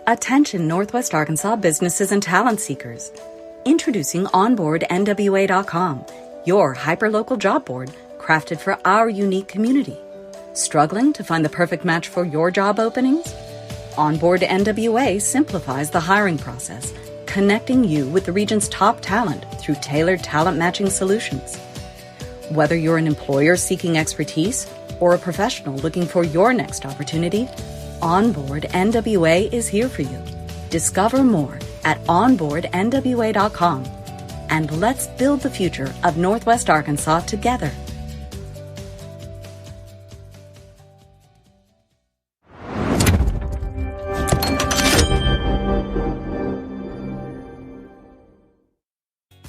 Attention Northwest Arkansas businesses and talent seekers. Introducing OnboardNWA.com, your hyperlocal job board crafted for our unique community. Struggling to find the perfect match for your job openings? Onboard NWA simplifies the hiring process, connecting you with the region's top talent through tailored talent matching solutions. Whether you're an employer seeking expertise or a professional looking for your next opportunity, Onboard NWA is here for you. Discover more at onboardnwa.com, and let's build the future of Northwest Arkansas together.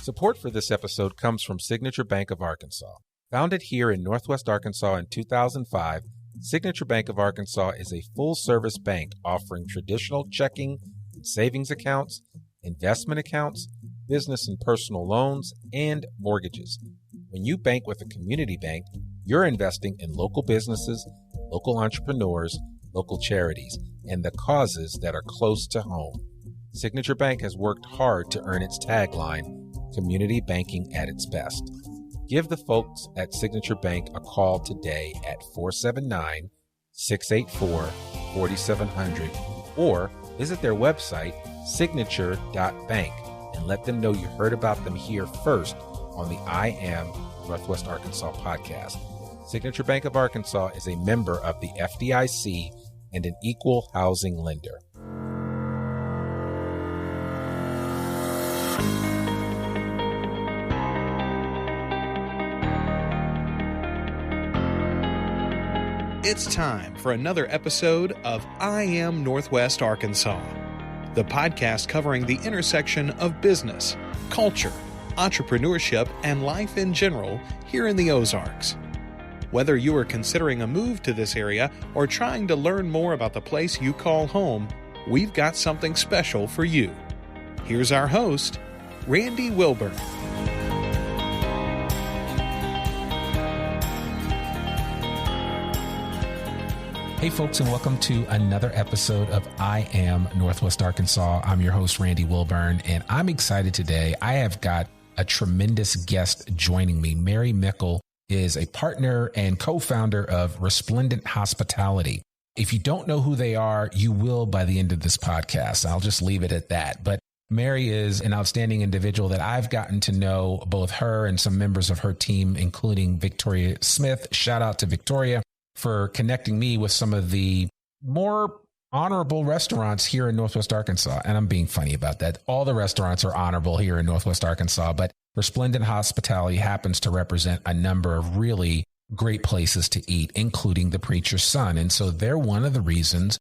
Support for this episode comes from Signature Bank of Arkansas. Founded here in Northwest Arkansas in 2005, Signature Bank of Arkansas is a full-service bank offering traditional checking and savings accounts, investment accounts, business and personal loans, and mortgages. When you bank with a community bank, you're investing in local businesses, local entrepreneurs, local charities, and the causes that are close to home. Signature Bank has worked hard to earn its tagline, community banking at its best. Give the folks at Signature Bank a call today at 479-684-4700 or visit their website, signature.bank, and let them know you heard about them here first on the I Am Northwest Arkansas podcast. Signature Bank of Arkansas is a member of the FDIC and an equal housing lender. It's time for another episode of I Am Northwest Arkansas, the podcast covering the intersection of business, culture, entrepreneurship, and life in general here in the Ozarks. Whether you are considering a move to this area or trying to learn more about the place you call home, we've got something special for you. Here's our host, Randy Wilburn. Hey folks, and welcome to another episode of I Am Northwest Arkansas. I'm your host, Randy Wilburn, and I'm excited today. I have got a tremendous guest joining me. Mary Mickel is a partner and co-founder of Resplendent Hospitality. If you don't know who they are, you will by the end of this podcast. I'll just leave it at that. But Mary is an outstanding individual that I've gotten to know, both her and some members of her team, including Victoria Smith. Shout out to Victoria for connecting me with some of the more honorable restaurants here in Northwest Arkansas. And I'm being funny about that. All the restaurants are honorable here in Northwest Arkansas, but Resplendent Hospitality happens to represent a number of really great places to eat, including the Preacher's Son. And so they're one of the reasons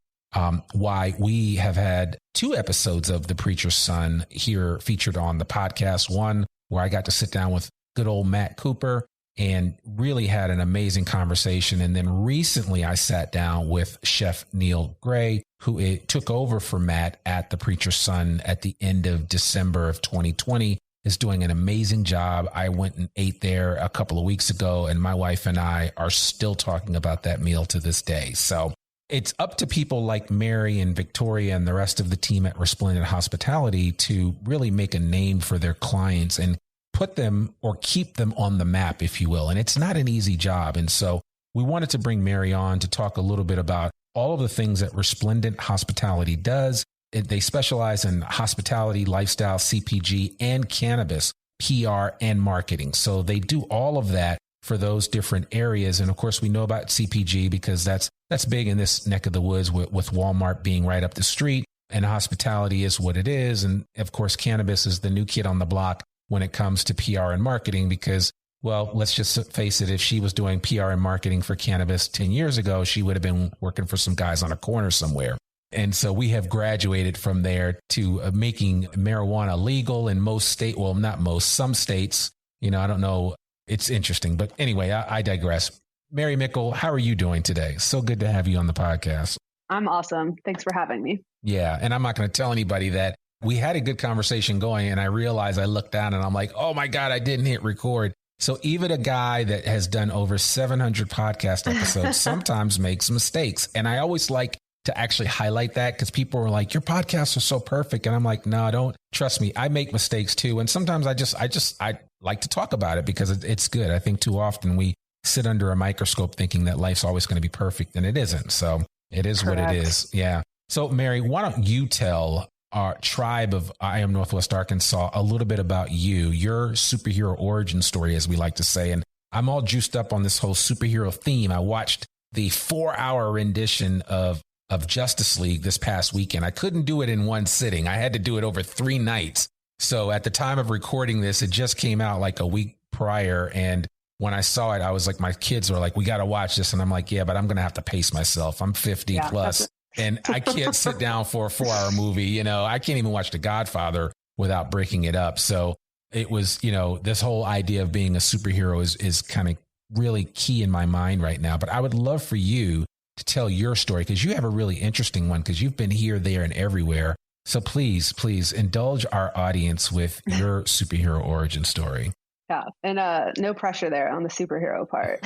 why we have had 2 episodes of the Preacher's Son here featured on the podcast. One where I got to sit down with good old Matt Cooper and really had an amazing conversation. And then recently I sat down with Chef Neil Gray, who took over for Matt at the Preacher's Son at the end of December of 2020, is doing an amazing job. I went and ate there a couple of weeks ago, and my wife and I are still talking about that meal to this day. So it's up to people like Mary and Victoria and the rest of the team at Resplendent Hospitality to really make a name for their clients and put them or keep them on the map, if you will. And it's not an easy job. And so we wanted to bring Mary on to talk a little bit about all of the things that Resplendent Hospitality does. They specialize in hospitality, lifestyle, CPG, and cannabis, PR, and marketing. So they do all of that for those different areas. And of course, we know about CPG because that's big in this neck of the woods with Walmart being right up the street, and hospitality is what it is. And of course, cannabis is the new kid on the block when it comes to PR and marketing, because, well, let's just face it, if she was doing PR and marketing for cannabis 10 years ago, she would have been working for some guys on a corner somewhere. And so we have graduated from there to making marijuana legal in most states. Well, not most, some states, I don't know. It's interesting. But anyway, I digress. Mary Mickel, how are you doing today? So good to have you on the podcast. I'm awesome. Thanks for having me. Yeah. And I'm not going to tell anybody that we had a good conversation going, and I realized I looked down and I'm like, oh my God, I didn't hit record. So even a guy that has done over 700 podcast episodes sometimes makes mistakes. And I always like to actually highlight that, because people were like, your podcasts are so perfect. And I'm like, no, don't, trust me. I make mistakes too. And sometimes I like to talk about it because it's good. I think too often we sit under a microscope thinking that life's always going to be perfect, and it isn't. So it is Correct. what it is. Yeah. So Mary, why don't you tell our tribe of I Am Northwest Arkansas a little bit about you, your superhero origin story, as we like to say. And I'm all juiced up on this whole superhero theme. I watched the 4-hour rendition of Justice League this past weekend. I couldn't do it in one sitting. I had to do it over 3 nights. So at the time of recording this, it just came out like a week prior. And when I saw it, I was like, my kids were like, we got to watch this. And I'm like, yeah, but I'm going to have to pace myself. I'm 50 plus and I can't sit down for a 4-hour movie. You know, I can't even watch The Godfather without breaking it up. So it was, you know, this whole idea of being a superhero is kind of really key in my mind right now. But I would love for you to tell your story, because you have a really interesting one, because you've been here, there, and everywhere. So please indulge our audience with your superhero origin story. Yeah. And no pressure there on the superhero part.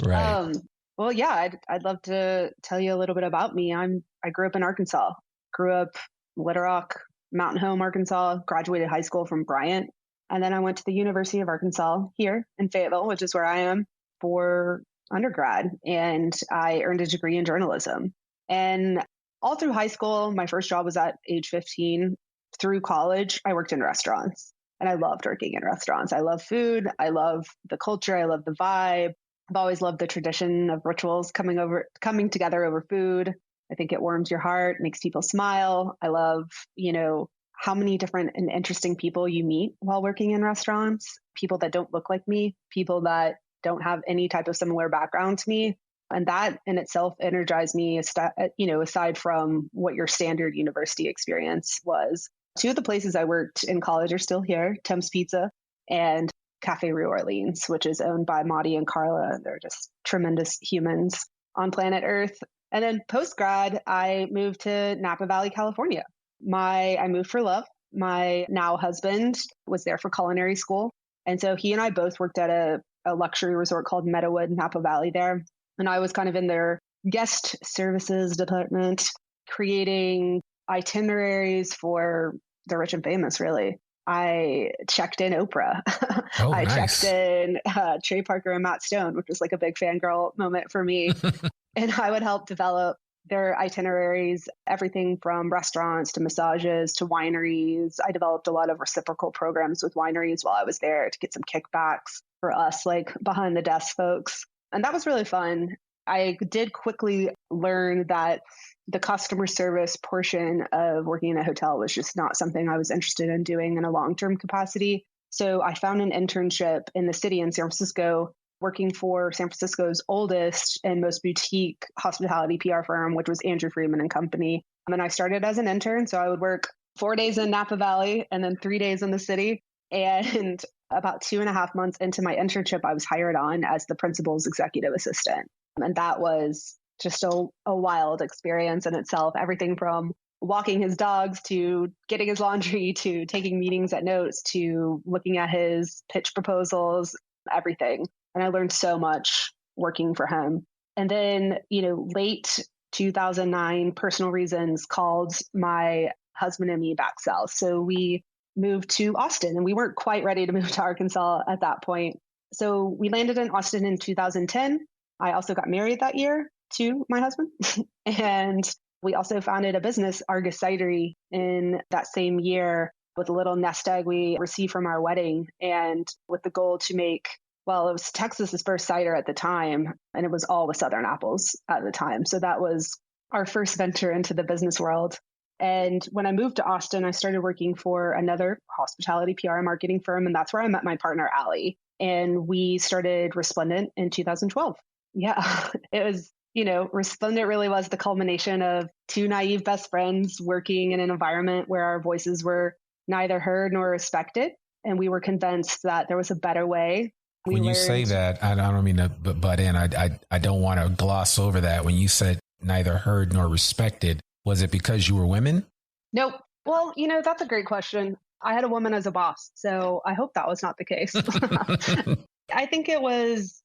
Right. Well, yeah, I'd love to tell you a little bit about me. I grew up in Arkansas, Little Rock, Mountain Home, Arkansas, graduated high school from Bryant. And then I went to the University of Arkansas here in Fayetteville, which is where I am, for undergrad. And I earned a degree in journalism. And all through high school, my first job was at age 15. Through college, I worked in restaurants. And I loved working in restaurants. I love food. I love the culture. I love the vibe. I've always loved the tradition of rituals coming together over food. I think it warms your heart, makes people smile. I love, how many different and interesting people you meet while working in restaurants. People that don't look like me, people that don't have any type of similar background to me. And that in itself energized me, aside from what your standard university experience was. 2 of the places I worked in college are still here, Tim's Pizza and Cafe Rue Orleans, which is owned by Maudie and Carla. They're just tremendous humans on planet Earth. And then post-grad, I moved to Napa Valley, California. I moved for love. My now husband was there for culinary school. And so he and I both worked at a luxury resort called Meadowood, Napa Valley there. And I was kind of in their guest services department, creating itineraries for the rich and famous, really. I checked in Oprah. Oh, I nice. checked in Trey Parker and Matt Stone, which was like a big fangirl moment for me. And I would help develop their itineraries, everything from restaurants to massages to wineries. I developed a lot of reciprocal programs with wineries while I was there to get some kickbacks for us, like behind the desk folks. And that was really fun. I did quickly learn that the customer service portion of working in a hotel was just not something I was interested in doing in a long-term capacity. So I found an internship in the city in San Francisco, working for San Francisco's oldest and most boutique hospitality PR firm, which was Andrew Freeman and Company. And I started as an intern. So I would work 4 days in Napa Valley and then 3 days in the city. And about 2.5 months into my internship, I was hired on as the principal's executive assistant. And that was just a wild experience in itself. Everything from walking his dogs to getting his laundry to taking meetings at Notes to looking at his pitch proposals, everything. And I learned so much working for him. And then, late 2009, personal reasons called my husband and me back south. So we moved to Austin, and we weren't quite ready to move to Arkansas at that point. So we landed in Austin in 2010. I also got married that year to my husband. And we also founded a business, Argus Cidery, in that same year with a little nest egg we received from our wedding, and with the goal to make, it was Texas's first cider at the time, and it was all with Southern apples at the time. So that was our first venture into the business world. And when I moved to Austin, I started working for another hospitality PR and marketing firm, and that's where I met my partner, Allie. And we started Resplendent in 2012. Yeah, it was, Resplendent really was the culmination of 2 naive best friends working in an environment where our voices were neither heard nor respected. And we were convinced that there was a better way. When you say that, I don't mean to butt in. I don't want to gloss over that. When you said neither heard nor respected, was it because you were women? Nope. Well, that's a great question. I had a woman as a boss, so I hope that was not the case. I think it was,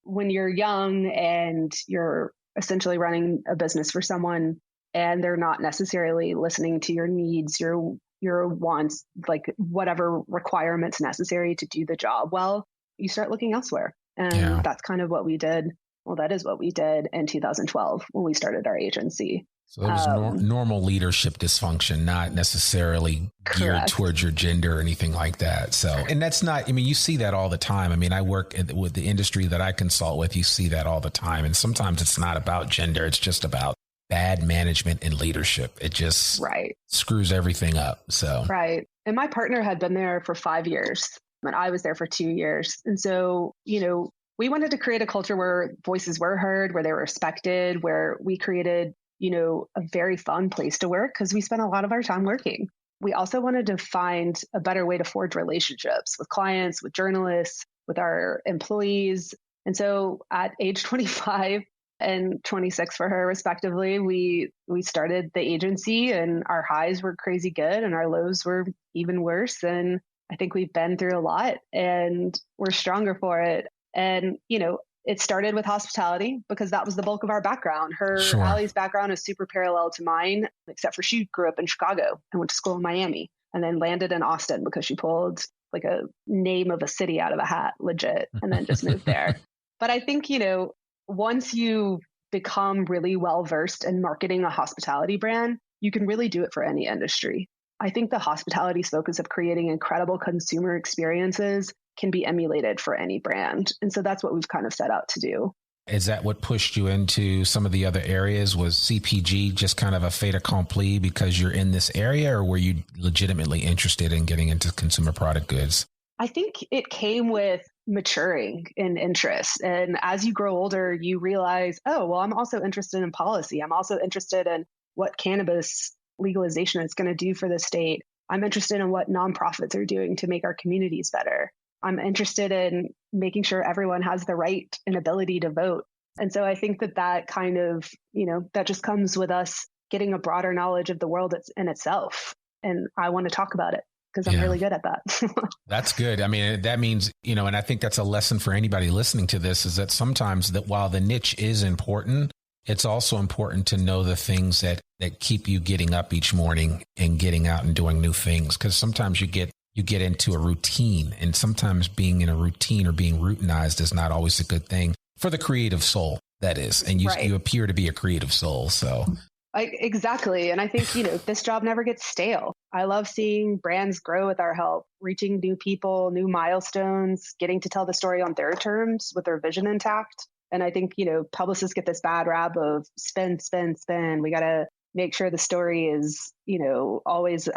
when you're young and you're essentially running a business for someone and they're not necessarily listening to your needs, your wants, like whatever requirements necessary to do the job well, you start looking elsewhere. And that's kind of what we did. Well, that is what we did in 2012 when we started our agency. So it was normal leadership dysfunction, not necessarily geared towards your gender or anything like that. So, and that's not, I mean, you see that all the time. I mean, I work with the industry that I consult with. You see that all the time. And sometimes it's not about gender. It's just about bad management and leadership. It just screws everything up. So, And my partner had been there for 5 years and I was there for 2 years. And so, we wanted to create a culture where voices were heard, where they were respected, where we created a very fun place to work because we spent a lot of our time working. We also wanted to find a better way to forge relationships with clients, with journalists, with our employees. And so at age 25 and 26 for her, respectively, we started the agency and our highs were crazy good and our lows were even worse. And I think we've been through a lot and we're stronger for it. And, it started with hospitality because that was the bulk of our background. Allie's background is super parallel to mine, except for she grew up in Chicago and went to school in Miami and then landed in Austin because she pulled like a name of a city out of a hat, legit, and then just moved there. But I think, once you become really well-versed in marketing a hospitality brand, you can really do it for any industry. I think the hospitality's focus of creating incredible consumer experiences can be emulated for any brand. And so that's what we've kind of set out to do. Is that what pushed you into some of the other areas? Was CPG just kind of a fait accompli because you're in this area, or were you legitimately interested in getting into consumer product goods? I think it came with maturing in interest. And as you grow older, you realize, oh, well, I'm also interested in policy. I'm also interested in what cannabis legalization is going to do for the state. I'm interested in what nonprofits are doing to make our communities better. I'm interested in making sure everyone has the right and ability to vote. And so I think that kind of, that just comes with us getting a broader knowledge of the world in itself. And I want to talk about it because I'm really good at that. That's good. I mean, that means, and I think that's a lesson for anybody listening to this, is that sometimes that while the niche is important, it's also important to know the things that keep you getting up each morning and getting out and doing new things. Because sometimes you get into a routine, and sometimes being in a routine or being routinized is not always a good thing for the creative soul, that is. And you appear to be a creative soul. So exactly. And I think, this job never gets stale. I love seeing brands grow with our help, reaching new people, new milestones, getting to tell the story on their terms with their vision intact. And I think, publicists get this bad rap of spend. We got to make sure the story is, always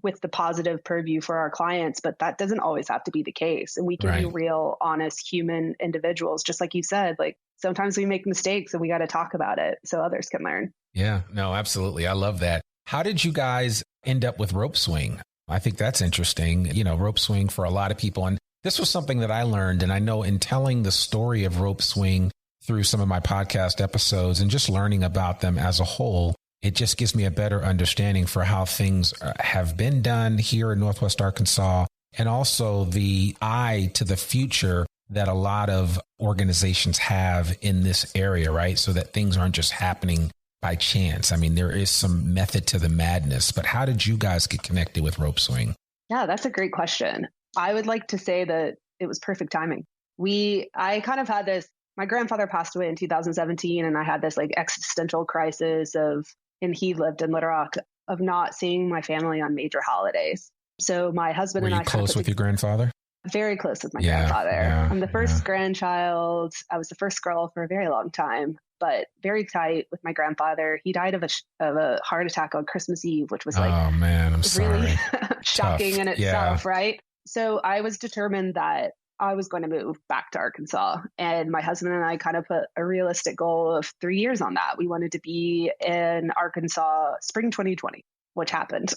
with the positive purview for our clients, but that doesn't always have to be the case. And we can be real, honest, human individuals. Just like you said, like sometimes we make mistakes and we got to talk about it so others can learn. Yeah, no, absolutely. I love that. How did you guys end up with Rope Swing? I think that's interesting. Rope Swing for a lot of people. And this was something that I learned. And I know in telling the story of Rope Swing through some of my podcast episodes and just learning about them as a whole, it just gives me a better understanding for how things have been done here in Northwest Arkansas, and also the eye to the future that a lot of organizations have in this area, right? So that things aren't just happening by chance. I mean, there is some method to the madness, but how did you guys get connected with Rope Swing? Yeah, that's a great question. I would like to say that it was perfect timing. I kind of had this, my grandfather passed away in 2017, and I had this like existential crisis and he lived in Little Rock, of not seeing my family on major holidays. So my husband and I— Were you close with your grandfather? Very close with my grandfather. Yeah, I'm the first grandchild. I was the first girl for a very long time, but very tight with my grandfather. He died of a heart attack on Christmas Eve, which was like, oh man, I'm sorry. Really shocking in itself, Yeah. right? So I was determined that I was going to move back to Arkansas. And my husband and I kind of put a realistic goal of 3 years on that. We wanted to be in Arkansas spring 2020, which happened.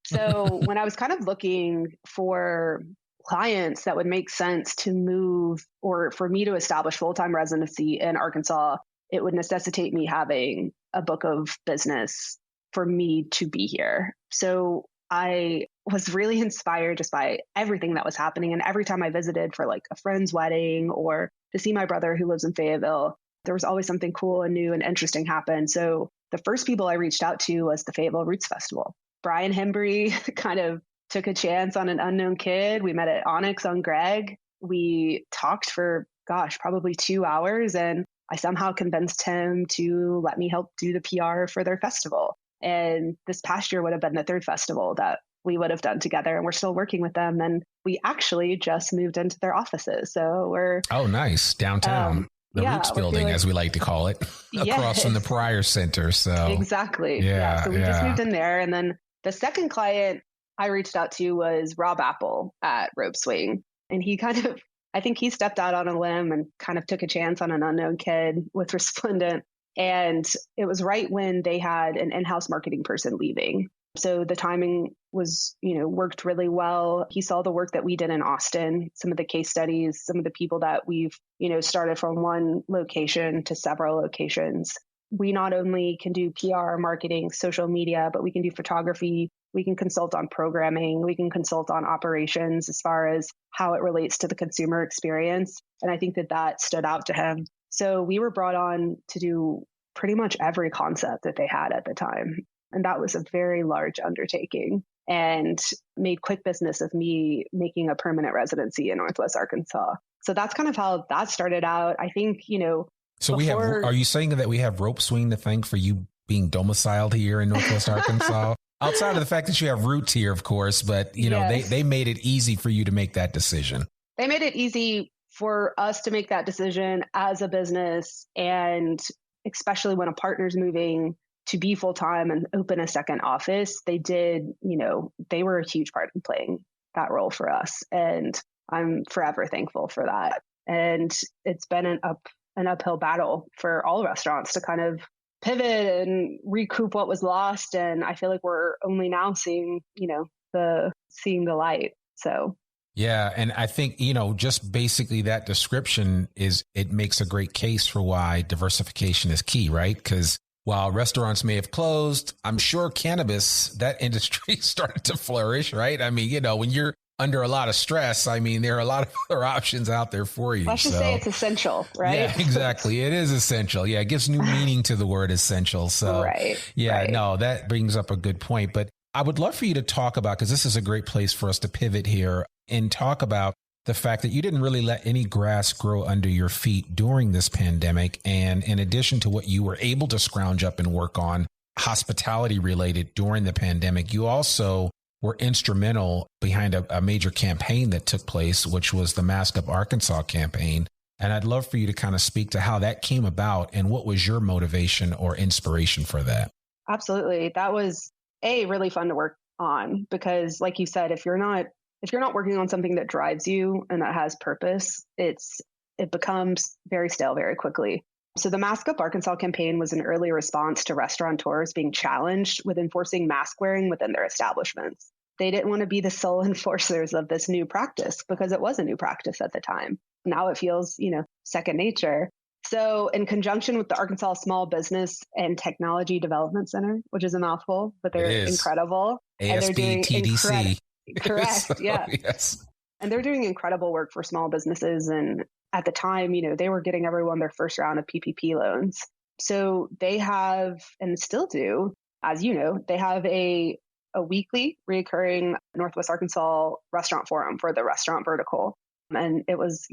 So when I was kind of looking for clients that would make sense to move, or for me to establish full-time residency in Arkansas, it would necessitate me having a book of business for me to be here. So I was really inspired just by everything that was happening. And every time I visited for like a friend's wedding or to see my brother who lives in Fayetteville, there was always something cool and new and interesting happen. So the first people I reached out to was the Fayetteville Roots Festival. Brian Hembry kind of took a chance on an unknown kid. We met at Onyx on Greg. We talked for, probably 2 hours, and I somehow convinced him to let me help do the PR for their festival. And this past year would have been the third festival that we would have done together, and we're still working with them. And we actually just moved into their offices. So we're... Oh, nice. Downtown. The Roots Building, as we like to call it, across from the Prior Center. So exactly. Yeah. So we just moved in there. And then the second client I reached out to was Rob Apple at Rope Swing. And he I think he stepped out on a limb and kind of took a chance on an unknown kid with Resplendent. And it was right when they had an in-house marketing person leaving. So the timing was, worked really well. He saw the work that we did in Austin, some of the case studies, some of the people that we've, started from one location to several locations. We not only can do PR, marketing, social media, but we can do photography. We can consult on programming. We can consult on operations as far as how it relates to the consumer experience. And I think that stood out to him. So we were brought on to do pretty much every concept that they had at the time. And that was a very large undertaking and made quick business of me making a permanent residency in Northwest Arkansas. So that's kind of how that started out. I think, So are you saying that we have Rope Swing to thank for you being domiciled here in Northwest Arkansas? Outside of the fact that you have roots here, of course, but yes. they made it easy for you to make that decision. They made it easy for us to make that decision as a business, and especially when a partner's moving to be full-time and open a second office, they were a huge part in playing that role for us. And I'm forever thankful for that. And it's been an uphill battle for all restaurants to kind of pivot and recoup what was lost. And I feel like we're only now seeing, seeing the light. So. Yeah. And I think, just basically that description it makes a great case for why diversification is key, right? Because while restaurants may have closed, I'm sure cannabis, that industry started to flourish, right? I mean, when you're under a lot of stress, there are a lot of other options out there for you. Let's just say it's essential, right? Yeah, exactly. It is essential. Yeah, it gives new meaning to the word essential. So, no, that brings up a good point. But I would love for you to talk about, because this is a great place for us to pivot here and talk about the fact that you didn't really let any grass grow under your feet during this pandemic. And in addition to what you were able to scrounge up and work on hospitality related during the pandemic, you also were instrumental behind a major campaign that took place, which was the Mask Up Arkansas campaign. And I'd love for you to kind of speak to how that came about and what was your motivation or inspiration for that. Absolutely. That was really fun to work on, because like you said, if you're not working on something that drives you and that has purpose, it becomes very stale very quickly. So the Mask Up Arkansas campaign was an early response to restaurateurs being challenged with enforcing mask wearing within their establishments. They didn't want to be the sole enforcers of this new practice, because it was a new practice at the time. Now it feels, second nature. So in conjunction with the Arkansas Small Business and Technology Development Center, which is a mouthful, but they're incredible. ASBTDC. Correct. Yeah. Yes. And they're doing incredible work for small businesses. And at the time, they were getting everyone their first round of PPP loans. So they have, and still do, as you know, they have a weekly reoccurring Northwest Arkansas restaurant forum for the restaurant vertical. And it was,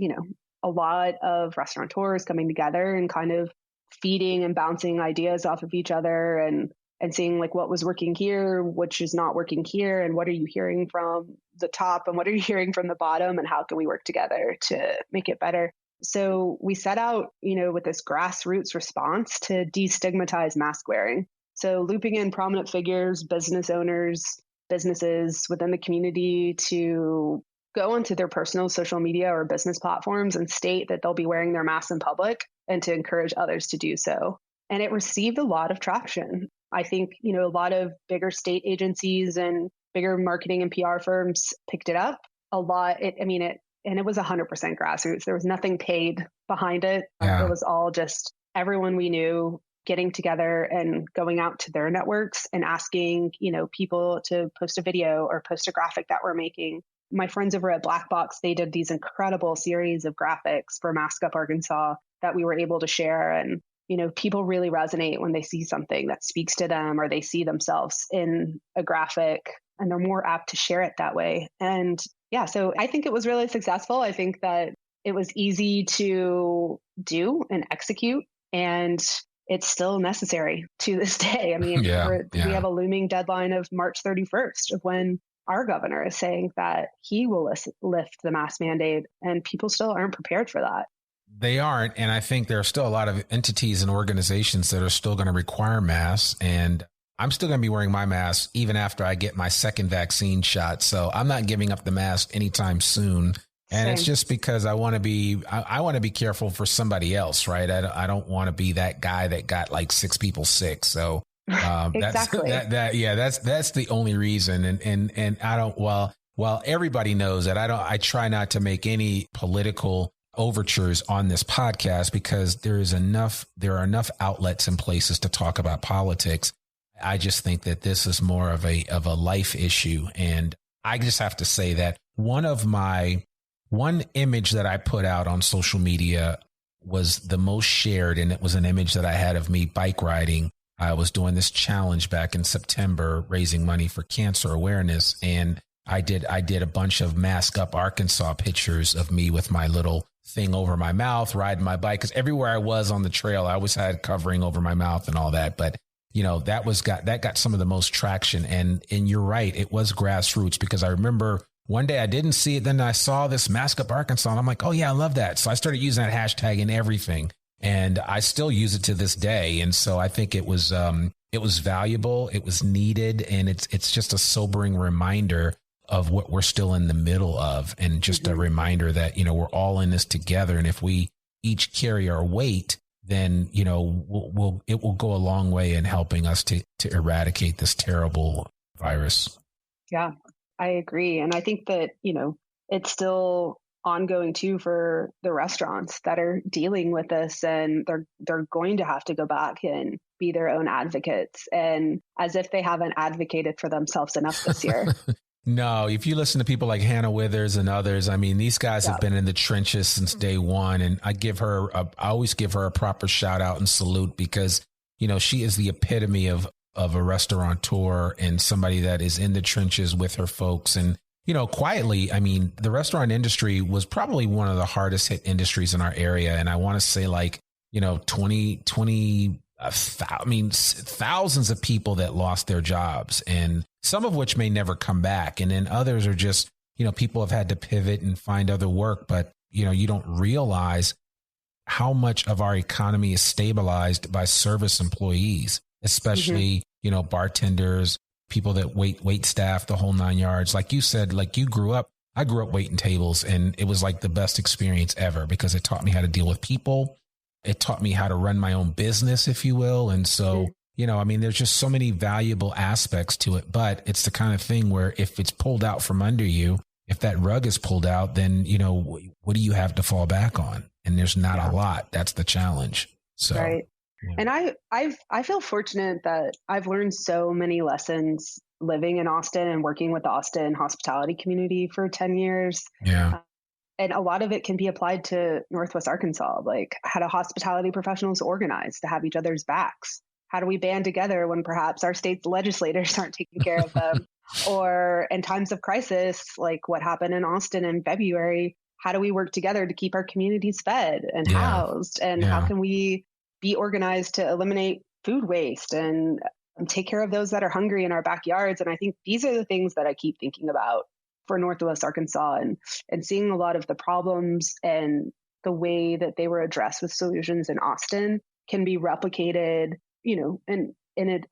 a lot of restaurateurs coming together and kind of feeding and bouncing ideas off of each other and seeing like what was working here, which is not working here, and what are you hearing from the top and what are you hearing from the bottom, and how can we work together to make it better. So we set out, with this grassroots response to destigmatize mask wearing. So looping in prominent figures, business owners, businesses within the community to go onto their personal social media or business platforms and state that they'll be wearing their masks in public, and to encourage others to do so. And it received a lot of traction. I think, a lot of bigger state agencies and bigger marketing and PR firms picked it up a lot. And it was 100% grassroots. There was nothing paid behind it. Yeah. It was all just everyone we knew getting together and going out to their networks and asking, people to post a video or post a graphic that we're making. My friends over at Black Box, they did these incredible series of graphics for Mask Up Arkansas that we were able to share. And, people really resonate when they see something that speaks to them or they see themselves in a graphic, and they're more apt to share it that way. And yeah, so I think it was really successful. I think that it was easy to do and execute, and it's still necessary to this day. I mean, we have a looming deadline of March 31st of when our governor is saying that he will lift the mask mandate, and people still aren't prepared for that. They aren't. And I think there are still a lot of entities and organizations that are still going to require masks. And I'm still going to be wearing my mask even after I get my second vaccine shot. So I'm not giving up the mask anytime soon. And It's just because I want to be careful for somebody else, right? I don't want to be that guy that got like 6 people sick. So exactly. That's the only reason. And I don't, while everybody knows that I try not to make any political overtures on this podcast because there are enough outlets and places to talk about politics. I just think that this is more of a life issue. And I just have to say that one image that I put out on social media was the most shared, and it was an image that I had of me bike riding. I was doing this challenge back in September, raising money for cancer awareness. And I did a bunch of Mask Up Arkansas pictures of me with my little thing over my mouth, riding my bike. Because everywhere I was on the trail, I always had covering over my mouth and all that. But that got some of the most traction. And you're right, it was grassroots, because I remember one day I didn't see it. Then I saw this Mask Up Arkansas, and I'm like, oh yeah, I love that. So I started using that hashtag in everything, and I still use it to this day. And so I think it was valuable, it was needed, and it's just a sobering reminder of what we're still in the middle of, and just a reminder that, we're all in this together. And if we each carry our weight, then, it will go a long way in helping us to eradicate this terrible virus. Yeah, I agree. And I think that, it's still ongoing too for the restaurants that are dealing with this, and they're going to have to go back and be their own advocates, and as if they haven't advocated for themselves enough this year. No, if you listen to people like Hannah Withers and others, I mean, these guys have been in the trenches since day one. And I always give her a proper shout out and salute, because, she is the epitome of a restaurateur and somebody that is in the trenches with her folks. And, quietly, I mean, the restaurant industry was probably one of the hardest hit industries in our area. And I want to say thousands of people that lost their jobs, and some of which may never come back. And then others are just, people have had to pivot and find other work. But, you don't realize how much of our economy is stabilized by service employees, especially, bartenders, people that wait staff, the whole 9 yards. Like you said, I grew up waiting tables, and it was like the best experience ever, because it taught me how to deal with people. It taught me how to run my own business, if you will. And so, there's just so many valuable aspects to it, but it's the kind of thing where if it's pulled out from under you, if that rug is pulled out, then, what do you have to fall back on? And there's not a lot. That's the challenge. So, right. Yeah. And I feel fortunate that I've learned so many lessons living in Austin and working with the Austin hospitality community for 10 years. Yeah. And a lot of it can be applied to Northwest Arkansas, like how do hospitality professionals organize to have each other's backs? How do we band together when perhaps our state's legislators aren't taking care of them? Or in times of crisis, like what happened in Austin in February, how do we work together to keep our communities fed and housed? And how can we be organized to eliminate food waste and take care of those that are hungry in our backyards? And I think these are the things that I keep thinking about for Northwest Arkansas, and seeing a lot of the problems and the way that they were addressed with solutions in Austin can be replicated, in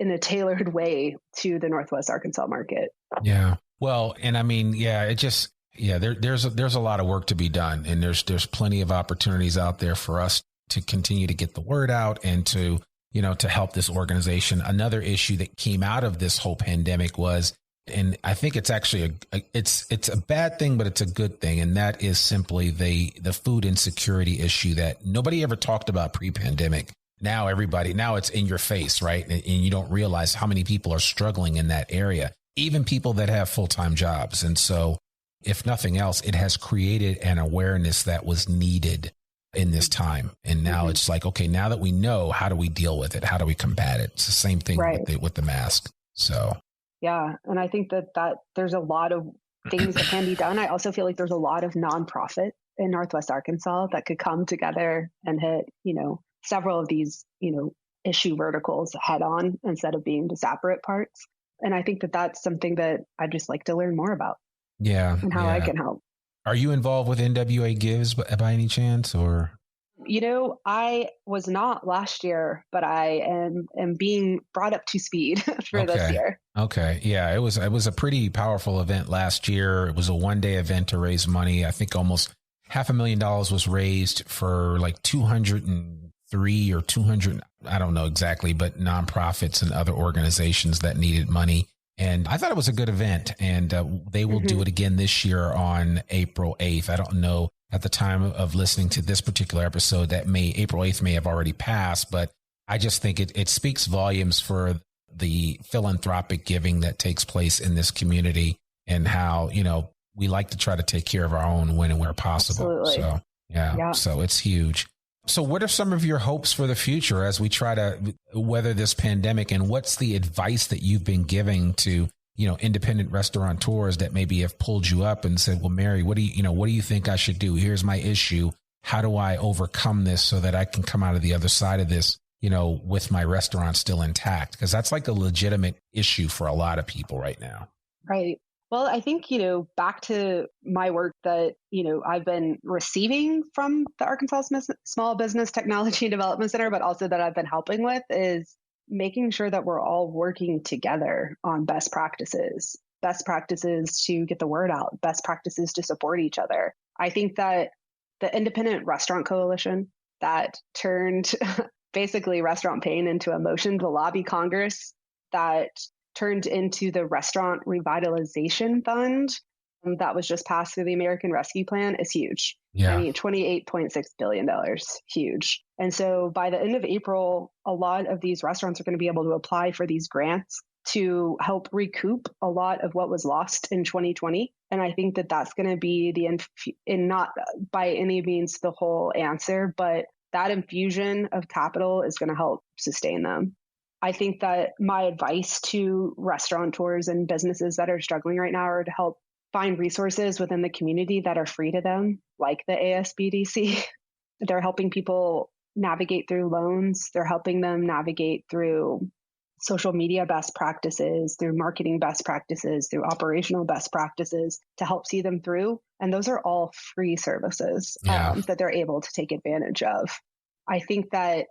a tailored way to the Northwest Arkansas market. Yeah. Well, and I mean, there's a lot of work to be done, and there's plenty of opportunities out there for us to continue to get the word out and to help this organization. Another issue that came out of this whole pandemic was, and I think it's actually it's a bad thing, but it's a good thing. And that is simply the food insecurity issue that nobody ever talked about pre-pandemic. Now it's in your face, right? And you don't realize how many people are struggling in that area, even people that have full-time jobs. And so if nothing else, it has created an awareness that was needed. in this time. And now it's like, okay, now that we know, how do we deal with it? How do we combat it? It's the same thing with the mask. So, yeah. And I think that there's a lot of things that can be done. I also feel like there's a lot of nonprofit in Northwest Arkansas that could come together and hit, several of these, issue verticals head on instead of being separate parts. And I think that that's something that I'd just like to learn more about. Yeah. And how I can help. Are you involved with NWA Gives by any chance, or? I was not last year, but I am being brought up to speed for this year. Okay. Yeah, it was a pretty powerful event last year. It was a one-day event to raise money. I think almost $500,000 was raised for like 203 or 200, I don't know exactly, but nonprofits and other organizations that needed money. And I thought it was a good event, and they will do it again this year on April 8th. I don't know at the time of listening to this particular episode that April 8th may have already passed, but I just think it speaks volumes for the philanthropic giving that takes place in this community, and how, we like to try to take care of our own when and where possible. Absolutely. So, yeah, so it's huge. So what are some of your hopes for the future as we try to weather this pandemic, and what's the advice that you've been giving to, independent restaurateurs that maybe have pulled you up and said, well, Mary, what do you think I should do? Here's my issue. How do I overcome this so that I can come out of the other side of this, with my restaurant still intact? Because that's like a legitimate issue for a lot of people right now. Right. Well, I think, back to my work that, I've been receiving from the Arkansas Small Business Technology and Development Center, but also that I've been helping with, is making sure that we're all working together on best practices to get the word out, best practices to support each other. I think that the Independent Restaurant Coalition that turned basically restaurant pain into a motion to lobby Congress, that turned into the Restaurant Revitalization Fund that was just passed through the American Rescue Plan, is huge. Yeah. I mean, $28.6 billion, huge. And so by the end of April, a lot of these restaurants are going to be able to apply for these grants to help recoup a lot of what was lost in 2020. And I think that that's going to be not by any means the whole answer, but that infusion of capital is going to help sustain them. I think that my advice to restaurateurs and businesses that are struggling right now are to help find resources within the community that are free to them, like the ASBDC. They're helping people navigate through loans. They're helping them navigate through social media best practices, through marketing best practices, through operational best practices to help see them through. And those are all free services that they're able to take advantage of. I think that,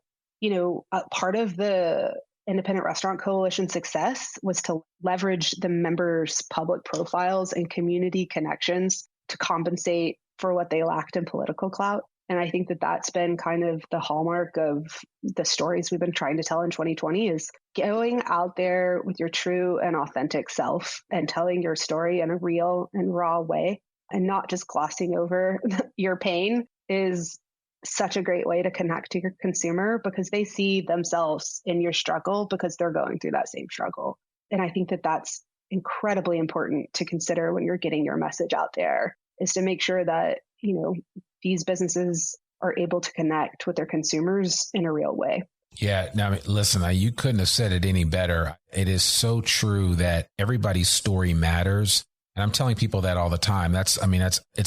part of the Independent Restaurant Coalition success was to leverage the members' public profiles and community connections to compensate for what they lacked in political clout. And I think that that's been kind of the hallmark of the stories we've been trying to tell in 2020, is going out there with your true and authentic self and telling your story in a real and raw way, and not just glossing over your pain, is such a great way to connect to your consumer, because they see themselves in your struggle because they're going through that same struggle. And I think that that's incredibly important to consider when you're getting your message out there, is to make sure that, these businesses are able to connect with their consumers in a real way. Yeah. Now, listen, you couldn't have said it any better. It is so true that everybody's story matters. And I'm telling people that all the time. It's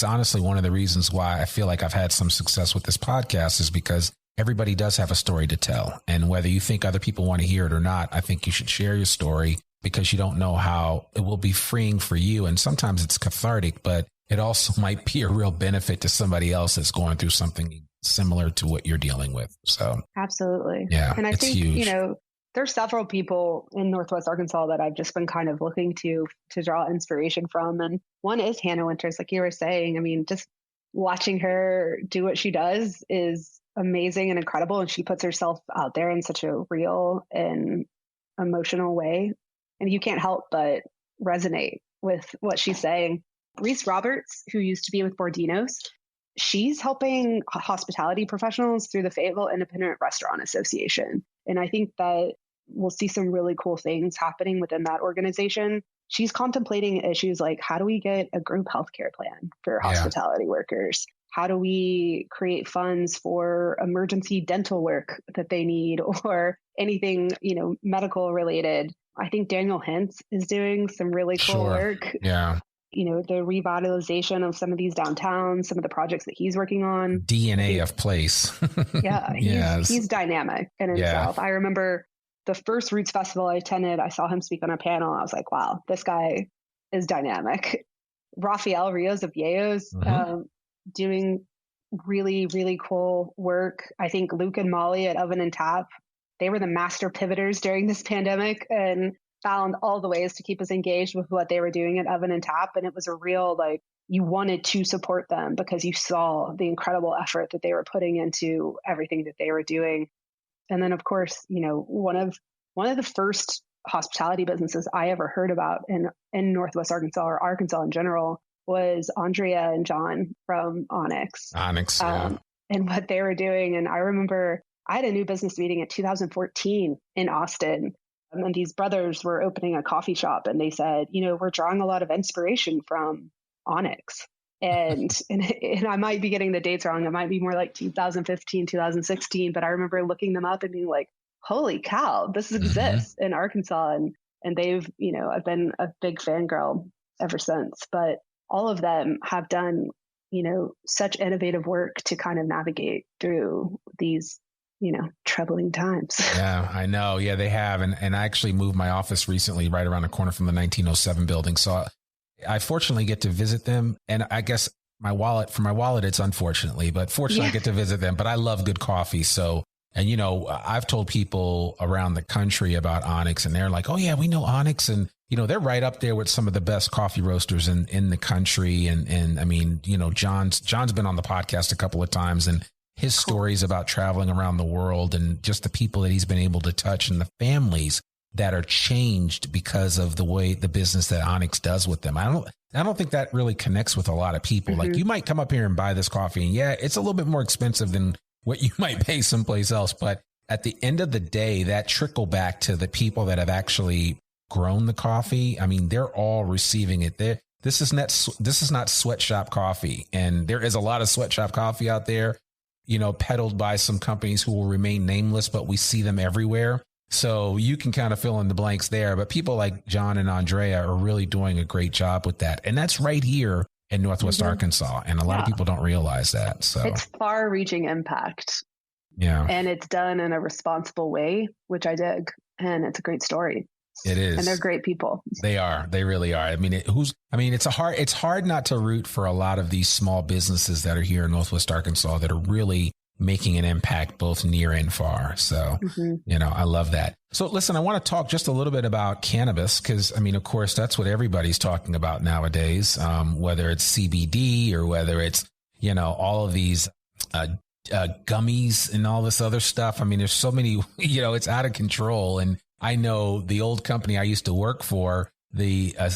honestly one of the reasons why I feel like I've had some success with this podcast, is because everybody does have a story to tell. And whether you think other people want to hear it or not, I think you should share your story, because you don't know how it will be freeing for you. And sometimes it's cathartic, but it also might be a real benefit to somebody else that's going through something similar to what you're dealing with. So absolutely. Yeah. And I think, huge. there's several people in Northwest Arkansas that I've just been kind of looking to draw inspiration from. And one is Hannah Winters, like you were saying. I mean, just watching her do what she does is amazing and incredible. And she puts herself out there in such a real and emotional way. And you can't help but resonate with what she's saying. Reese Roberts, who used to be with Bordino's, she's helping hospitality professionals through the Fayetteville Independent Restaurant Association. And I think that we'll see some really cool things happening within that organization. She's contemplating issues like, how do we get a group healthcare plan for hospitality workers? how do we create funds for emergency dental work that they need or anything, medical related. I think Daniel Hintz is doing some really cool work. Yeah. The revitalization of some of these downtowns, some of the projects that he's working on. DNA of place. Yeah. He's dynamic in himself. I remember the first Roots Festival I attended, I saw him speak on a panel. I was like, wow, this guy is dynamic. Rafael Rios of Yayos, doing really, really cool work. I think Luke and Molly at Oven and Tap, they were the master pivoters during this pandemic and found all the ways to keep us engaged with what they were doing at Oven and Tap. And it was a real, you wanted to support them because you saw the incredible effort that they were putting into everything that they were doing. And then, of course, one of the first hospitality businesses I ever heard about in Northwest Arkansas or Arkansas in general was Andrea and John from Onyx. Yeah. And what they were doing. And I remember I had a new business meeting in 2014 in Austin. And these brothers were opening a coffee shop and they said, we're drawing a lot of inspiration from Onyx. And I might be getting the dates wrong. It might be more like 2015, 2016. But I remember looking them up and being like, holy cow, this exists in Arkansas. And they've, I've been a big fangirl ever since. But all of them have done, such innovative work to kind of navigate through these troubling times. Yeah, I know. Yeah, they have. And I actually moved my office recently right around the corner from the 1907 building. So I fortunately get to visit them. And I guess my wallet, it's unfortunately, but fortunately I get to visit them. But I love good coffee. So, and I've told people around the country about Onyx and they're like, oh yeah, we know Onyx. And, they're right up there with some of the best coffee roasters in the country. And I mean, John's been on the podcast a couple of times and his stories about traveling around the world and just the people that he's been able to touch and the families that are changed because of the way the business that Onyx does with them. I don't think that really connects with a lot of people. Like you might come up here and buy this coffee and yeah, it's a little bit more expensive than what you might pay someplace else. But at the end of the day, that trickle back to the people that have actually grown the coffee. I mean, they're all receiving it. This is not sweatshop coffee. And there is a lot of sweatshop coffee out there, peddled by some companies who will remain nameless, but we see them everywhere. So you can kind of fill in the blanks there. But people like John and Andrea are really doing a great job with that. And that's right here in Northwest Arkansas. And a lot of people don't realize that. So it's far reaching impact. Yeah. And it's done in a responsible way, which I dig. And it's a great story. It is. And they're great people. They are. They really are. I mean, it's hard not to root for a lot of these small businesses that are here in Northwest Arkansas that are really making an impact both near and far. So, I love that. So listen, I want to talk just a little bit about cannabis because, of course, that's what everybody's talking about nowadays, whether it's CBD or whether it's, all of these gummies and all this other stuff. I mean, there's so many, it's out of control. And I know the old company I used to work for, a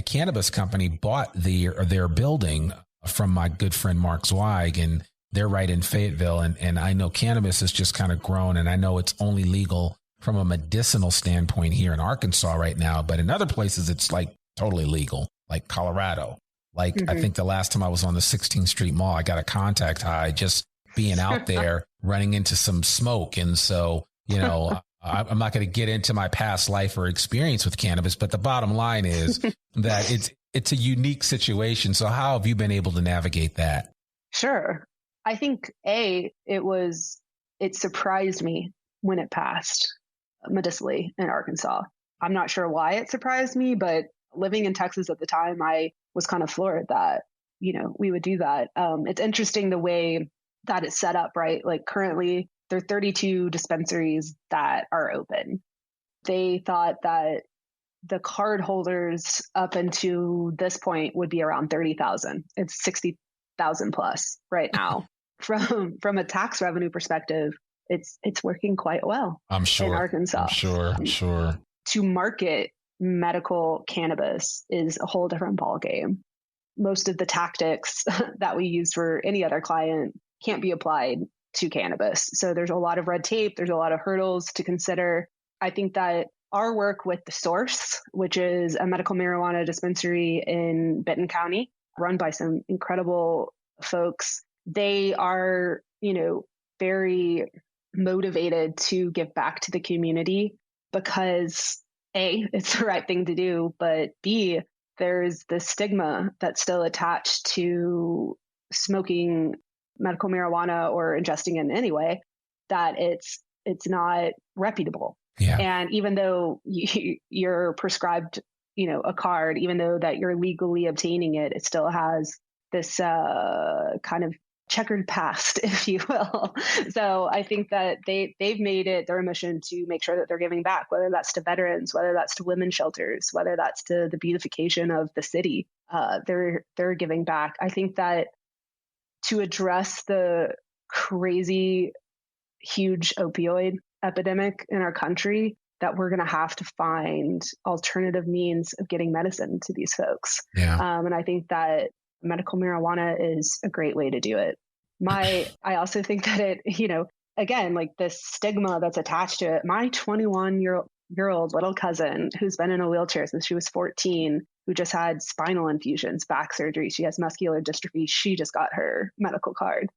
cannabis company bought their building from my good friend Mark Zweig, and they're right in Fayetteville. And I know cannabis has just kind of grown, and I know it's only legal from a medicinal standpoint here in Arkansas right now, but in other places it's like totally legal, like Colorado. I think the last time I was on the 16th Street Mall, I got a contact high just being out there running into some smoke. And so, I'm not going to get into my past life or experience with cannabis, but the bottom line is that it's a unique situation. So how have you been able to navigate that? Sure. I think it surprised me when it passed medicinally in Arkansas. I'm not sure why it surprised me, but living in Texas at the time, I was kind of floored that, we would do that. It's interesting the way that it's set up, right? Like currently there are 32 dispensaries that are open. They thought that the card holders up until this point would be around 30,000. It's 60,000 plus right now. From a tax revenue perspective, it's working quite well. I'm sure. In Arkansas. I'm sure. To market medical cannabis is a whole different ballgame. Most of the tactics that we use for any other client can't be applied to cannabis. So there's a lot of red tape. There's a lot of hurdles to consider. I think that our work with The Source, which is a medical marijuana dispensary in Benton County, run by some incredible folks, they are, very motivated to give back to the community because A, it's the right thing to do, but B, there's the stigma that's still attached to smoking medical marijuana or ingesting it in any way, that it's not reputable. Yeah. And even though you're prescribed, a card, even though that you're legally obtaining it, it still has this kind of checkered past, if you will. So I think that they've made it their mission to make sure that they're giving back, whether that's to veterans, whether that's to women's shelters, whether that's to the beautification of the city. They're giving back. I think that to address the crazy, huge opioid epidemic in our country, that we're going to have to find alternative means of getting medicine to these folks. Yeah. And I think that medical marijuana is a great way to do it. I also think that it, again, like this stigma that's attached to it. My 21-year-old little cousin, who's been in a wheelchair since she was 14, who just had spinal infusions, back surgery. She has muscular dystrophy. She just got her medical card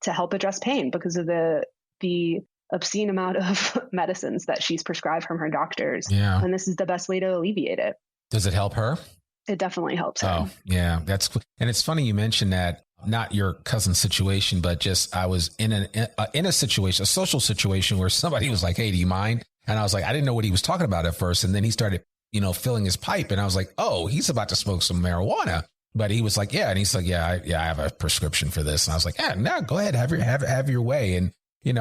to help address pain because of the obscene amount of medicines that she's prescribed from her doctors. Yeah. And this is the best way to alleviate it. Does it help her? It definitely helps her. Oh, yeah. And it's funny you mentioned that, not your cousin's situation, but just I was in a situation, a social situation where somebody was like, hey, do you mind? And I was like, I didn't know what he was talking about at first. And then he started, filling his pipe. And I was like, oh, he's about to smoke some marijuana. But he was like, yeah. And he's like, I have a prescription for this. And I was like, yeah, no, go ahead. Have your way. And, it's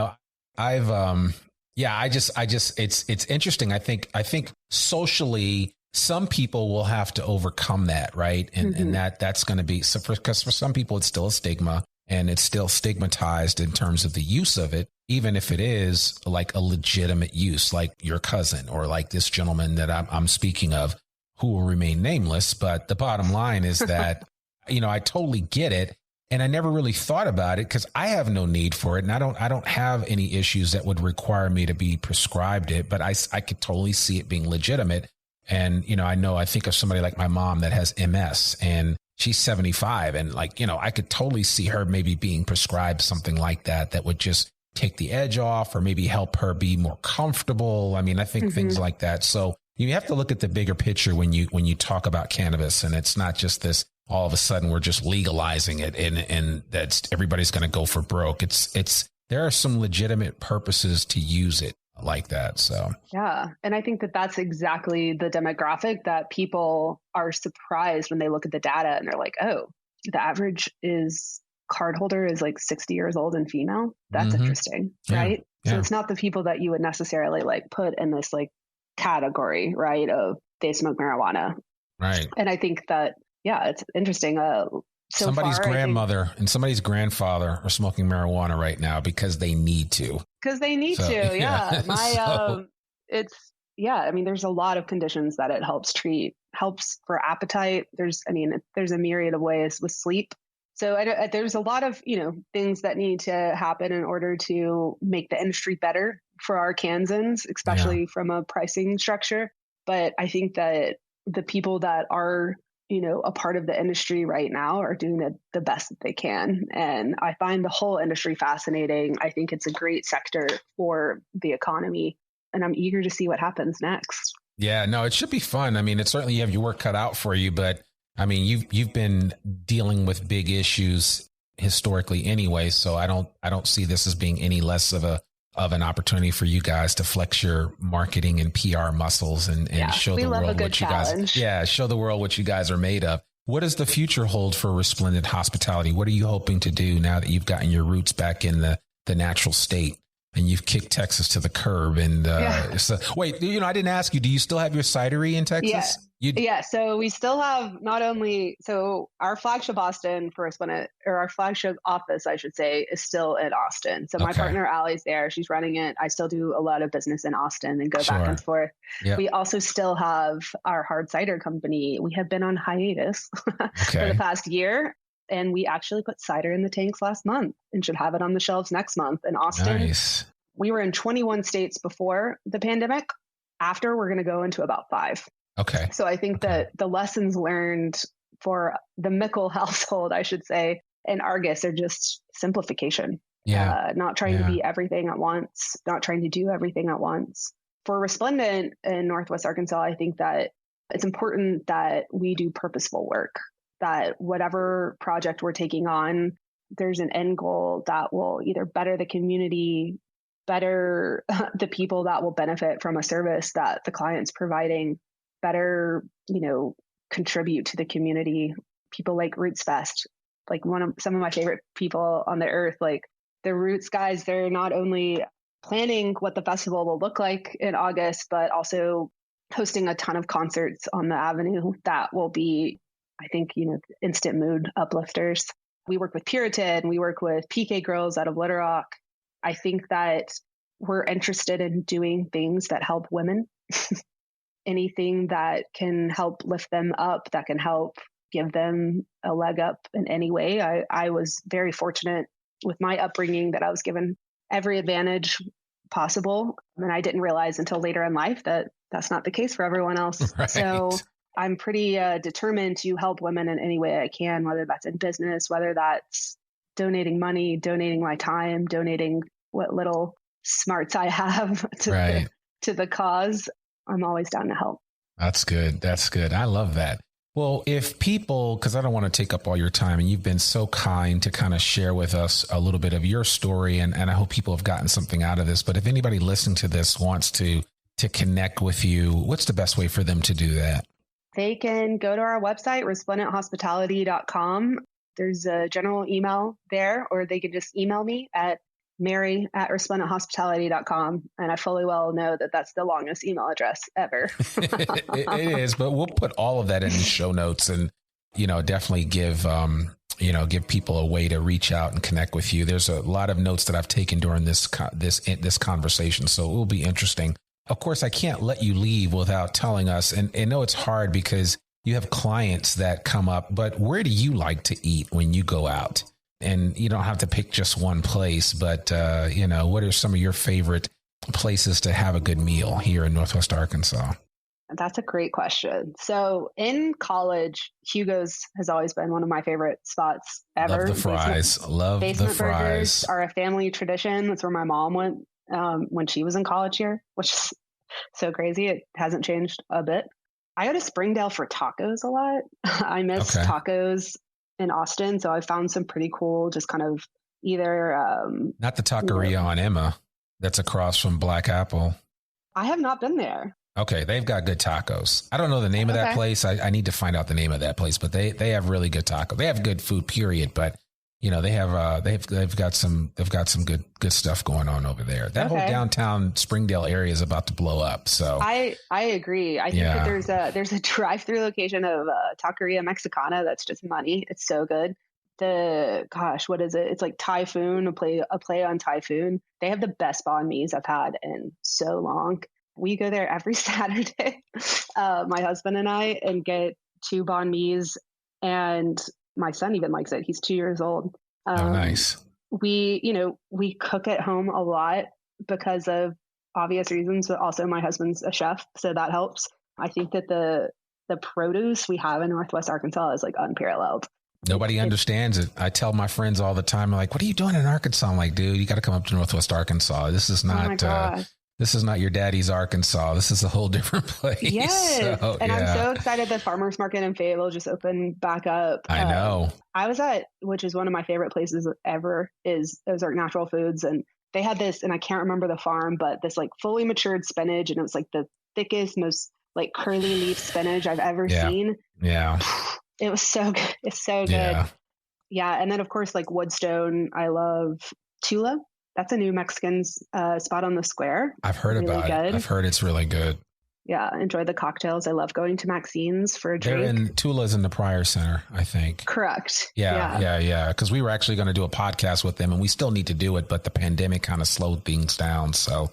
interesting. I think socially, some people will have to overcome that, right? And that's going to be, because for some people, it's still a stigma and it's still stigmatized in terms of the use of it, even if it is like a legitimate use, like your cousin or like this gentleman that I'm speaking of, who will remain nameless. But the bottom line is that, I totally get it. And I never really thought about it because I have no need for it. And I don't have any issues that would require me to be prescribed it, but I could totally see it being legitimate. And, I think of somebody like my mom that has MS and she's 75 and I could totally see her maybe being prescribed something like that would just take the edge off or maybe help her be more comfortable. I mean, I think things like that. So you have to look at the bigger picture when you talk about cannabis, and it's not just this, all of a sudden we're just legalizing it and that's everybody's going to go for broke. There are some legitimate purposes to use it like that. So, yeah. And I think that that's exactly the demographic that people are surprised when they look at the data and they're like, oh, the average cardholder is like 60 years old and female. That's interesting. Yeah. Right. Yeah. So it's not the people that you would necessarily like put in this like category, right, of they smoke marijuana. Right. And I think that, yeah, it's interesting. Somebody's grandmother and somebody's grandfather are smoking marijuana right now because they need to. Because they need to, yeah. I mean, there's a lot of conditions that it helps treat. Helps for appetite. There's a myriad of ways with sleep. So there's a lot of, things that need to happen in order to make the industry better for our Kansans, especially from a pricing structure. But I think that the people that are, a part of the industry right now are doing the best that they can. And I find the whole industry fascinating. I think it's a great sector for the economy, and I'm eager to see what happens next. Yeah, no, it should be fun. I mean, it's certainly you have your work cut out for you, but I mean, you've been dealing with big issues historically anyway. So I don't see this as being any less of an opportunity for you guys to flex your marketing and PR muscles and show the world what you guys, show the world what you guys are made of. What does the future hold for Resplendent Hospitality? What are you hoping to do now that you've gotten your roots back in the natural state and you've kicked Texas to the curb? And so, wait, I didn't ask you, do you still have your cidery in Texas? Yeah. So we still have our flagship Austin for Resplendent, or our flagship office, I should say, is still in Austin. So my partner Allie's there. She's running it. I still do a lot of business in Austin and go back and forth. Yep. We also still have our hard cider company. We have been on hiatus for the past year. And we actually put cider in the tanks last month and should have it on the shelves next month in Austin. Nice. We were in 21 states before the pandemic. After, we're going to go into about 5. Okay. So I think that the lessons learned for the Mickel household, I should say, and Argus are just simplification. Not trying to be everything at once, not trying to do everything at once. For Resplendent in Northwest Arkansas, I think that it's important that we do purposeful work, that whatever project we're taking on, there's an end goal that will either better the community, better the people that will benefit from a service that the client's providing, better, contribute to the community. People like Roots Fest, like some of my favorite people on the earth, like the Roots guys, they're not only planning what the festival will look like in August, but also hosting a ton of concerts on the avenue that will be, I think, instant mood uplifters. We work with Puritan, we work with PK Girls out of Little Rock. I think that we're interested in doing things that help women. Anything that can help lift them up, that can help give them a leg up in any way. I was very fortunate with my upbringing that I was given every advantage possible. And I didn't realize until later in life that that's not the case for everyone else. Right. So I'm pretty determined to help women in any way I can, whether that's in business, whether that's donating money, donating my time, donating what little smarts I have to the cause. I'm always down to help. That's good. That's good. I love that. Well, if people, because I don't want to take up all your time, and you've been so kind to kind of share with us a little bit of your story, and I hope people have gotten something out of this, but if anybody listening to this wants to connect with you, what's the best way for them to do that? They can go to our website, resplendenthospitality.com. There's a general email there, or they can just email me at Mary@resplendenthospitality.com. And I fully well know that that's the longest email address ever. It is, but we'll put all of that in the show notes and, definitely give people a way to reach out and connect with you. There's a lot of notes that I've taken during this conversation. So it will be interesting. Of course, I can't let you leave without telling us, and I know it's hard because you have clients that come up, but where do you like to eat when you go out? And you don't have to pick just one place, but, what are some of your favorite places to have a good meal here in Northwest Arkansas? That's a great question. So in college, Hugo's has always been one of my favorite spots ever. Love the fries. Basement burgers are a family tradition. That's where my mom went when she was in college here, which is so crazy. It hasn't changed a bit. I go to Springdale for tacos a lot. I miss tacos in Austin. So I found some pretty cool, just kind of either... Not the taqueria on Emma that's across from Black Apple. I have not been there. Okay. They've got good tacos. I don't know the name of that place. I need to find out the name of that place, but they have really good tacos. They have good food, period. But they've got some good stuff going on over there. That whole downtown Springdale area is about to blow up. So I agree. I think that there's a drive-through location of Taqueria Mexicana that's just money. It's so good. What is it? It's like Typhoon, a play on Typhoon. They have the best banh mi's I've had in so long. We go there every Saturday, my husband and I, and get 2 banh mi's, and my son even likes it. He's 2 years old. Nice. We cook at home a lot because of obvious reasons, but also my husband's a chef, so that helps. I think that the produce we have in Northwest Arkansas is like unparalleled. Nobody understands it. I tell my friends all the time, like, what are you doing in Arkansas? I'm like, dude, you got to come up to Northwest Arkansas. This is not, this is not your daddy's Arkansas. This is a whole different place. Yes. So, and I'm so excited that Farmers Market in Fayetteville just opened back up. I know. I was at, which is one of my favorite places ever, is Ozark Natural Foods. And they had this, and I can't remember the farm, but this like fully matured spinach. And it was like the thickest, most like curly leaf spinach I've ever seen. Yeah. It was so good. It's so good. Yeah. And then of course, like Woodstone, I love Tula. That's a new Mexican spot on the square. I've heard about it. I've heard it's really good. Yeah. Enjoy the cocktails. I love going to Maxine's for a drink. Tula's in the Pryor Center, I think. Correct. Yeah. Because we were actually going to do a podcast with them, and we still need to do it, but the pandemic kind of slowed things down. So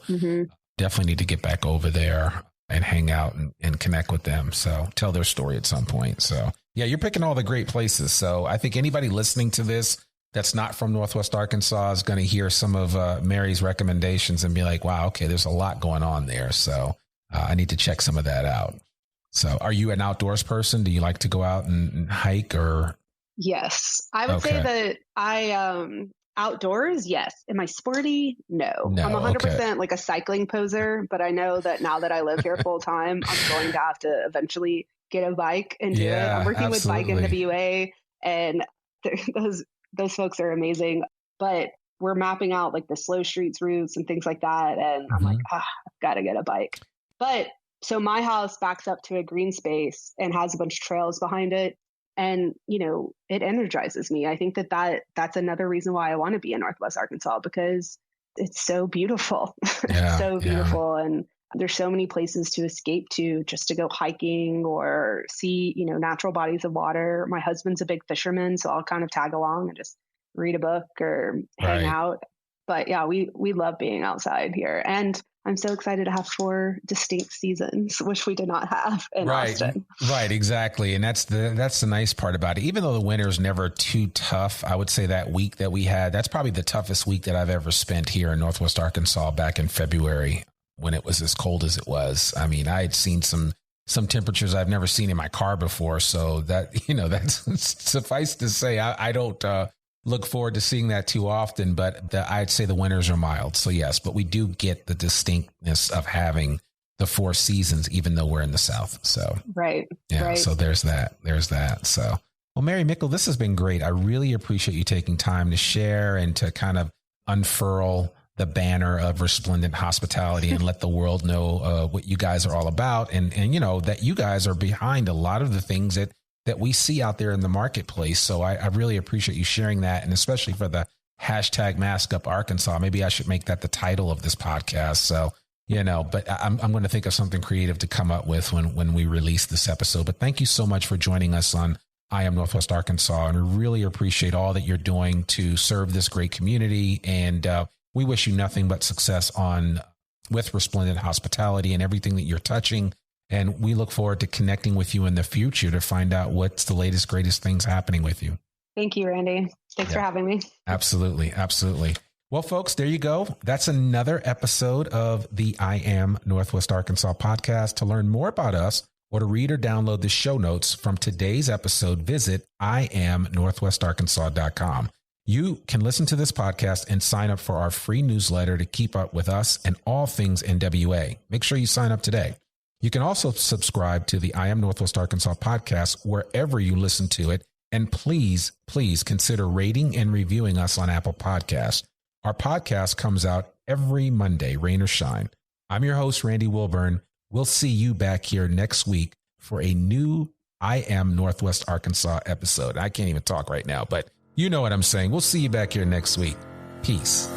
definitely need to get back over there and hang out and connect with them. So tell their story at some point. So yeah, you're picking all the great places. So I think anybody listening to this that's not from Northwest Arkansas is going to hear some of Mary's recommendations and be like, wow, okay, there's a lot going on there. So I need to check some of that out. So are you an outdoors person? Do you like to go out and hike or? Yes. I would say that I, outdoors, yes. Am I sporty? No. I'm 100% like a cycling poser, but I know that now that I live here full time, I'm going to have to eventually get a bike and do it. I'm working with Bike NWA, and those folks are amazing, but we're mapping out like the slow streets routes and things like that. And I'm like, I've got to get a bike. But so my house backs up to a green space and has a bunch of trails behind it. And, it energizes me. I think that's another reason why I want to be in Northwest Arkansas, because it's so beautiful. Yeah, so beautiful. Yeah. And there's so many places to escape to just to go hiking or see, natural bodies of water. My husband's a big fisherman, so I'll kind of tag along and just read a book or hang out. But yeah, we love being outside here. And I'm so excited to have 4 distinct seasons, which we did not have in Austin. Right, exactly. And that's the nice part about it. Even though the winter is never too tough, I would say that week that we had, that's probably the toughest week that I've ever spent here in Northwest Arkansas back in February when it was as cold as it was. I mean, I had seen some temperatures I've never seen in my car before. So that, that's suffice to say, I don't look forward to seeing that too often, but I'd say the winters are mild. So yes, but we do get the distinctness of having the 4 seasons, even though we're in the South. So, right. Yeah. Right. So there's that. So, well, Mary Mickel, this has been great. I really appreciate you taking time to share and to kind of unfurl the banner of Resplendent Hospitality and let the world know what you guys are all about. And that you guys are behind a lot of the things that we see out there in the marketplace. So I really appreciate you sharing that. And especially for the hashtag Mask Up Arkansas, maybe I should make that the title of this podcast. So, but I'm going to think of something creative to come up with when we release this episode. But thank you so much for joining us on I Am Northwest Arkansas. And we really appreciate all that you're doing to serve this great community. And we wish you nothing but success with Resplendent Hospitality and everything that you're touching. And we look forward to connecting with you in the future to find out what's the latest, greatest things happening with you. Thank you, Randy. Thanks for having me. Absolutely. Absolutely. Well, folks, there you go. That's another episode of the I Am Northwest Arkansas podcast. To learn more about us or to read or download the show notes from today's episode, visit IamNorthwestArkansas.com. You can listen to this podcast and sign up for our free newsletter to keep up with us and all things NWA. Make sure you sign up today. You can also subscribe to the I Am Northwest Arkansas podcast wherever you listen to it. And please consider rating and reviewing us on Apple Podcasts. Our podcast comes out every Monday, rain or shine. I'm your host, Randy Wilburn. We'll see you back here next week for a new I Am Northwest Arkansas episode. I can't even talk right now, but you know what I'm saying. We'll see you back here next week. Peace.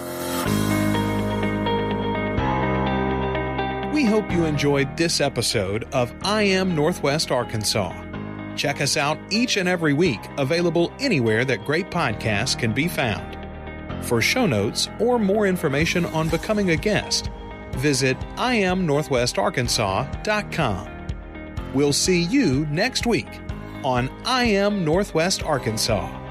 We hope you enjoyed this episode of I Am Northwest Arkansas. Check us out each and every week, available anywhere that great podcasts can be found. For show notes or more information on becoming a guest, visit IamNorthwestArkansas.com. We'll see you next week on I Am Northwest Arkansas.